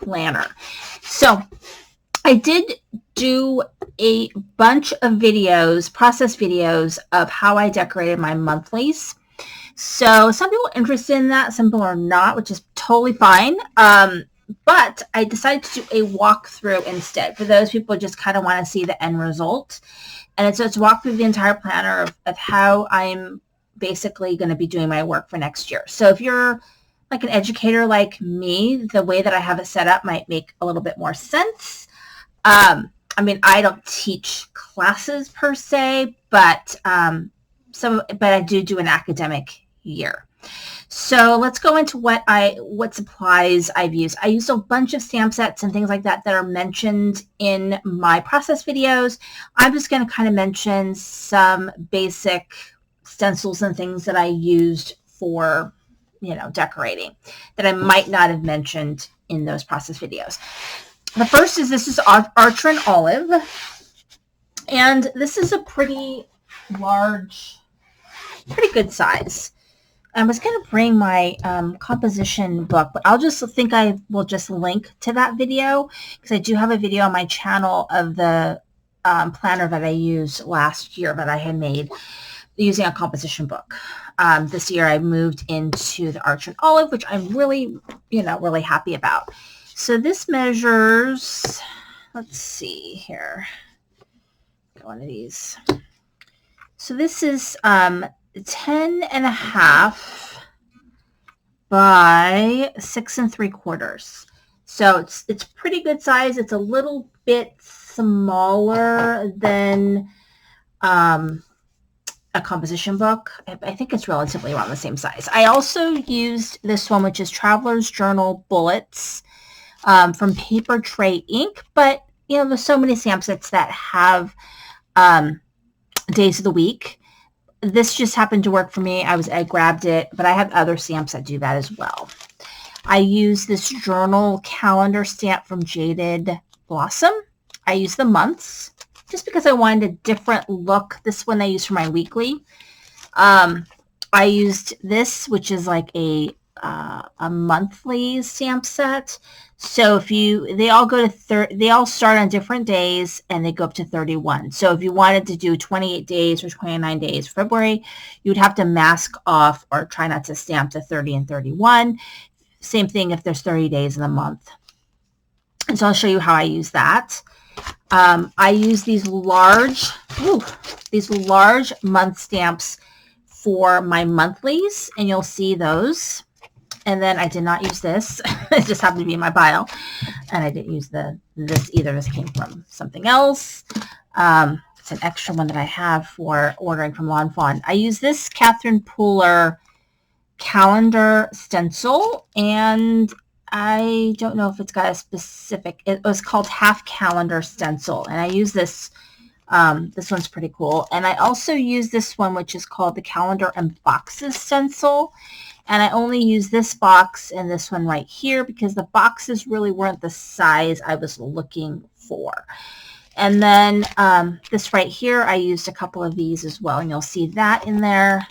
planner. So I did do a bunch of videos, process videos of how I decorated my monthlies. So some people are interested in that, some people are not, which is totally fine. But I decided to do a walkthrough instead for those people who just kind of want to see the end result. And so it's walk through the entire planner of how I'm basically going to be doing my work for next year. So if you're like an educator like me, the way that I have it set up might make a little bit more sense. I mean, I don't teach classes per se, but but I do an academic year. So let's go into what supplies I've used. I used a bunch of stamp sets and things like that that are mentioned in my process videos. I'm just going to kind of mention some basic stencils and things that I used for, decorating that I might not have mentioned in those process videos. The first is, this is Archer and Olive, and this is a pretty large, pretty good size. I was going to bring my composition book, but I will just link to that video because I do have a video on my channel of the planner that I used last year that I had made using a composition book. This year I moved into the Archer and Olive, which I'm really, really happy about. So this measures, let's see here, one of these. So this is 10.5 by 6 3/4. So it's pretty good size. It's a little bit smaller than a composition book. I think it's relatively around the same size. I also used this one, which is Traveler's Journal Bullets from Paper Tray Ink. But, there's so many stamp sets that have days of the week. This just happened to work for me. I grabbed it, but I have other stamps that do that as well. I use this journal calendar stamp from Jaded Blossom. I use the months just because I wanted a different look. This one I use for my weekly. I used this, which is like a monthly stamp set. So they all start on different days and they go up to 31. So if you wanted to do 28 days or 29 days for February, you would have to mask off or try not to stamp the 30 and 31. Same thing if there's 30 days in a month. And so I'll show you how I use that. I use these large month stamps for my monthlies, and you'll see those. And then I did not use this. It just happened to be in my pile. And I didn't use this either. This came from something else. It's an extra one that I have for ordering from Lawn Fawn. I use this Catherine Pooler calendar stencil, and I don't know if it's got a specific, it was called Half Calendar Stencil. And I use this, this one's pretty cool. And I also use this one, which is called the Calendar and Boxes Stencil. And I only use this box and this one right here because the boxes really weren't the size I was looking for. And then this right here, I used a couple of these as well, and you'll see that in there.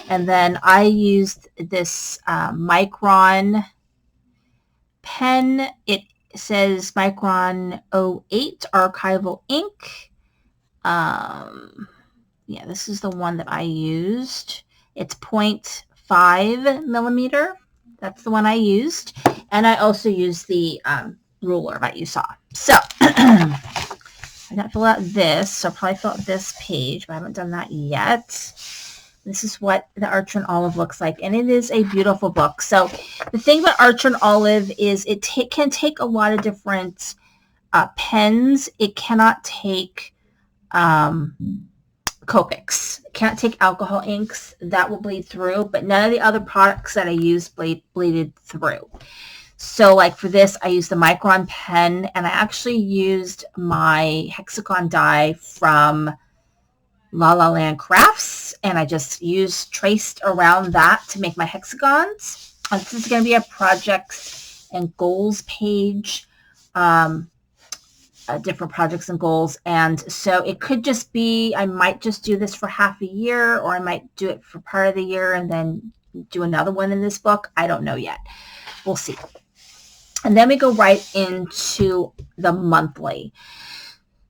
And then I used this Micron pen. It says Micron 08 archival ink. Yeah, this is the one that I used. It's 0.5 millimeter. That's the one I used. And I also used the ruler that you saw. So I got to fill out this. So I'll probably fill out this page, but I haven't done that yet. This is what the Archer and Olive looks like, and it is a beautiful book. So the thing about Archer and Olive is it can take a lot of different pens. It cannot take Copics. It can't take alcohol inks. That will bleed through, but none of the other products that I used bleeded through. So like for this, I used the Micron pen, and I actually used my hexagon die from La La Land Crafts, and I just traced around that to make my hexagons. This is going to be a projects and goals page, different projects and goals. And so it could just be, I might just do this for half a year, or I might do it for part of the year and then do another one in this book. I don't know yet. We'll see. And then we go right into the monthly.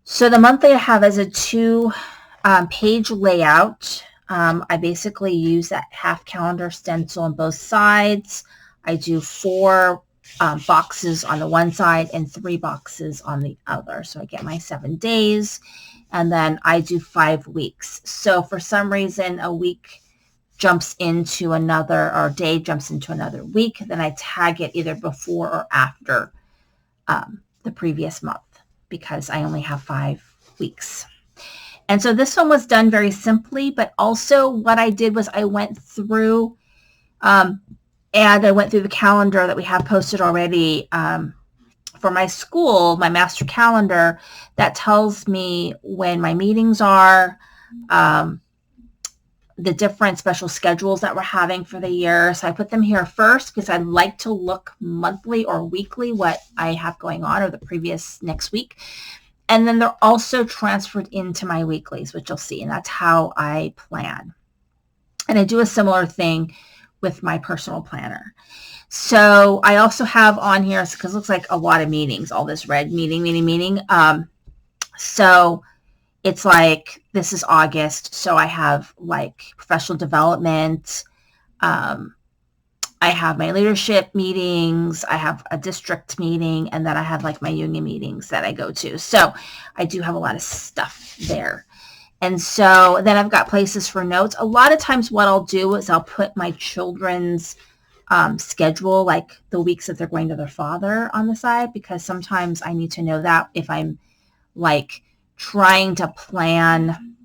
So the monthly I have as a 2-page layout. I basically use that half calendar stencil on both sides. I do 4 boxes on the one side and 3 boxes on the other. So I get my 7 days, and then I do 5 weeks. So for some reason, a week jumps into another, or a day jumps into another week, then I tag it either before or after the previous month, because I only have 5 weeks. And so this one was done very simply, but also what I did was I went through and I went through the calendar that we have posted already for my school, my master calendar, that tells me when my meetings are, the different special schedules that we're having for the year. So I put them here first because I like to look monthly or weekly what I have going on, or the previous next week. And then they're also transferred into my weeklies, which you'll see. And that's how I plan. And I do a similar thing with my personal planner. So I also have on here, because it looks like a lot of meetings, all this red, meeting. So it's like, this is August. So I have like professional development. I have my leadership meetings. I have a district meeting, and then I have like my union meetings that I go to. So I do have a lot of stuff there. And so then I've got places for notes. A lot of times what I'll do is I'll put my children's schedule, like the weeks that they're going to their father, on the side, because sometimes I need to know that if I'm like trying to plan,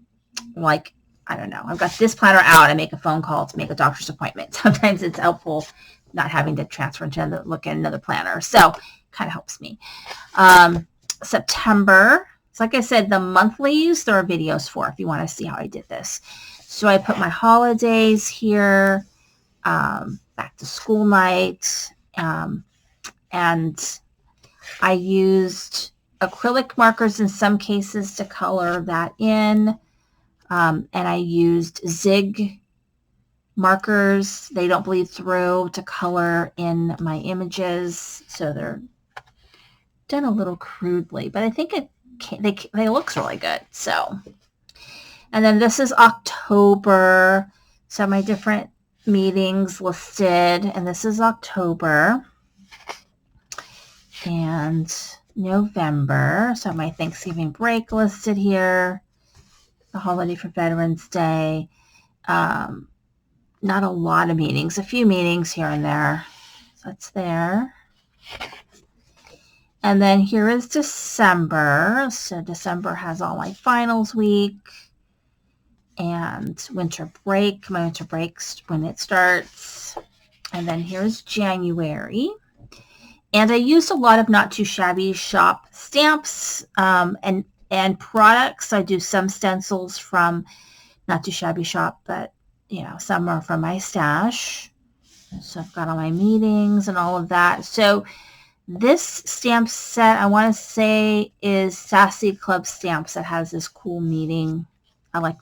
like, I don't know, I've got this planner out, I make a phone call to make a doctor's appointment. Sometimes it's helpful not having to transfer into look at another planner. So kind of helps me. September, so like I said, the monthlies, there are videos for if you want to see how I did this. So I put my holidays here, back to school night, and I used acrylic markers in some cases to color that in. And I used zig markers. They don't bleed through, to color in my images. So they're done a little crudely, but I think they looks really good. So, and then this is October. So my different meetings listed, and this is October. And November. So my Thanksgiving break listed here. The holiday for Veterans Day. Not a lot of meetings, a few meetings here and there. So that's there. And then here is December. So December has all my finals week and winter break. My winter break's when it starts. And then here's January. And I used a lot of Not Too Shabby Shop stamps and products. I do some stencils from Not Too Shabby Shop, but some are from my stash. So I've got all my meetings and all of that. So this stamp set, I want to say, is Sassy Club Stamps, that has this cool meeting. I like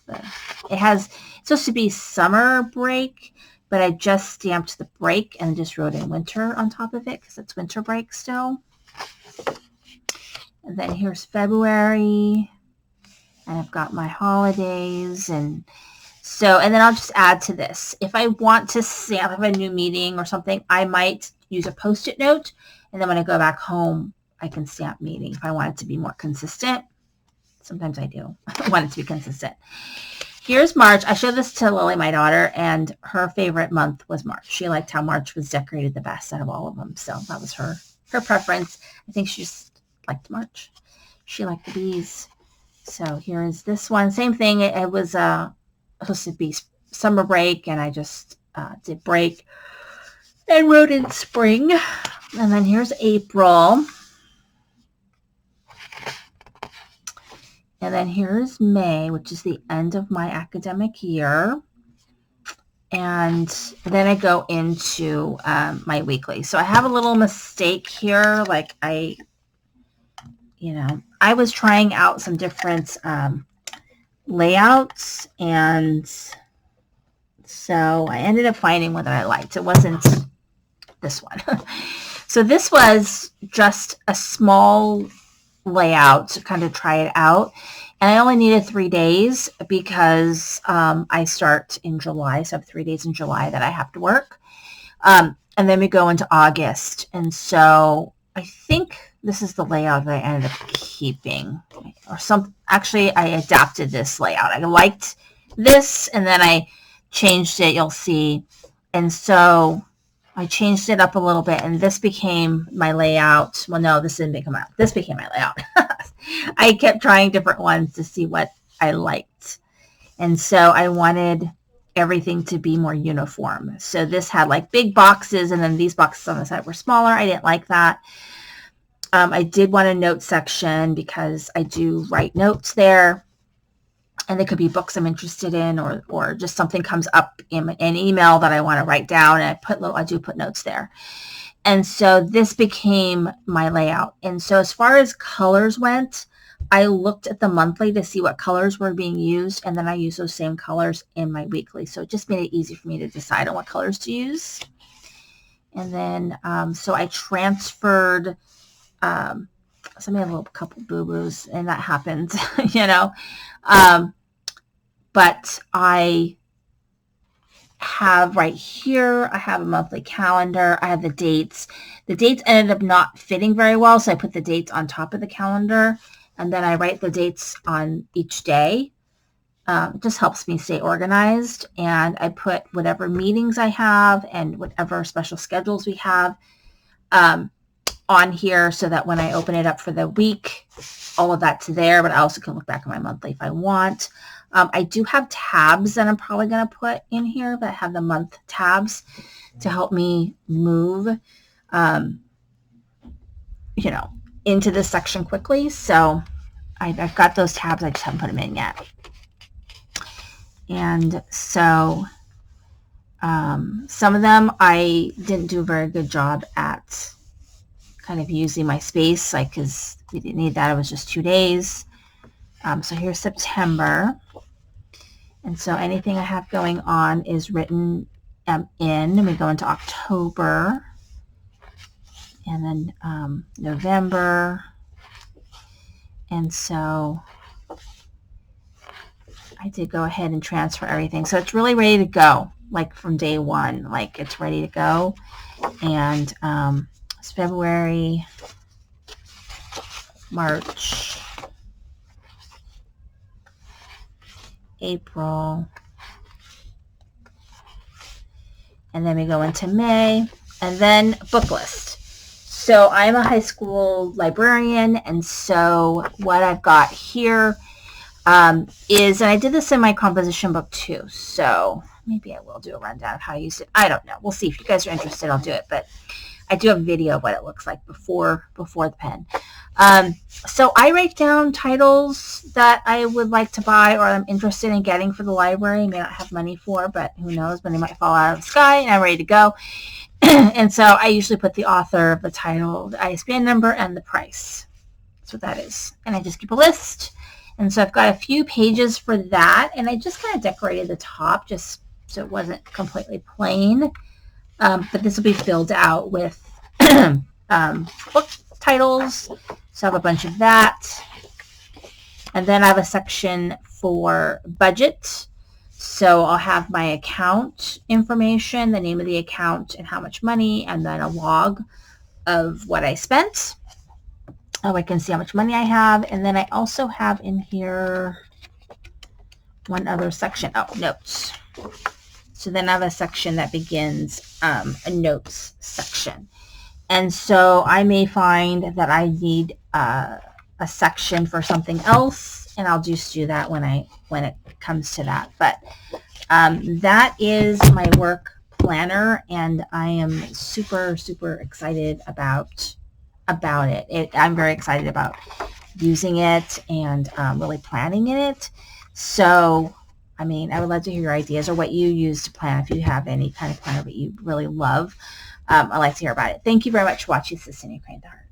it's supposed to be summer break, but I just stamped the break and just wrote in winter on top of it because it's winter break still. And then here's February, and I've got my holidays. And then I'll just add to this. If I want to stamp a new meeting or something, I might use a Post-it note. And then when I go back home, I can stamp meeting if I want it to be more consistent. Sometimes I do. I want it to be consistent. Here's March. I showed this to Lily, my daughter, and her favorite month was March. She liked how March was decorated the best out of all of them. So that was her preference. I think she just liked March. She liked the bees. So here is this one. Same thing. It was supposed to be summer break, and I just did break and wrote in spring. And then here's April. And then here's May, which is the end of my academic year. And then I go into my weekly. So I have a little mistake here. Like I was trying out some different layouts, and so I ended up finding one that I liked. It wasn't this one. So this was just a small layout to kind of try it out. And I only needed 3 days because I start in July. So I have 3 days in July that I have to work. And then we go into August. And so I think this is the layout that I ended up keeping. Actually, I adapted this layout. I liked this and then I changed it, you'll see. And so I changed it up a little bit and this became my layout. Well, no, this didn't become out. This became my layout. I kept trying different ones to see what I liked. And so I wanted everything to be more uniform. So this had like big boxes and then these boxes on the side were smaller. I didn't like that. I did want a note section because I do write notes there. And they could be books I'm interested in or just something comes up in an email that I want to write down. And I do put notes there. And so this became my layout. And so as far as colors went, I looked at the monthly to see what colors were being used. And then I used those same colors in my weekly. So it just made it easy for me to decide on what colors to use. And then, so I transferred, so I made a little couple boo-boos and that happens, you know. But I have right here, I have a monthly calendar. I have the dates. The dates ended up not fitting very well, so I put the dates on top of the calendar, and then I write the dates on each day. It just helps me stay organized, and I put whatever meetings I have and whatever special schedules we have on here so that when I open it up for the week, all of that's there, but I also can look back at my monthly if I want. I do have tabs that I'm probably going to put in here that have the month tabs to help me move, you know, into this section quickly. So I've got those tabs. I just haven't put them in yet. And so some of them I didn't do a very good job at kind of using my space, like, because we didn't need that. It was just 2 days. So here's September. And so anything I have going on is written in. And we go into October. And then November. And so I did go ahead and transfer everything. So it's really ready to go, like from day one. Like it's ready to go. And it's February, March, April, and then we go into May, and then book list. So I'm a high school librarian, and so what I've got here is, and I did this in my composition book too, so maybe I will do a rundown of how I used it. I don't know. We'll see. If you guys are interested, I'll do it, but I do have a video of what it looks like before the pen. So I write down titles that I would like to buy or I'm interested in getting for the library. I may not have money for, but who knows, money might fall out of the sky and I'm ready to go. And so I usually put the author, the title, the ISBN number, and the price. That's what that is. And I just keep a list. And so I've got a few pages for that. And I just kind of decorated the top just so it wasn't completely plain. But this will be filled out with book titles. So I have a bunch of that. And then I have a section for budget. So I'll have my account information, the name of the account and how much money, and then a log of what I spent. Oh, I can see how much money I have. And then I also have in here one other section. Oh, notes. So then I have a section that begins a notes section. And so I may find that I need a section for something else, and I'll just do that when it comes to that. But that is my work planner, and I am super, super excited about it. I'm very excited about using it and really planning in it. So I mean, I would love to hear your ideas or what you use to plan. If you have any kind of planner that you really love, I'd like to hear about it. Thank you very much for watching. This is Cindy Crane the Heart.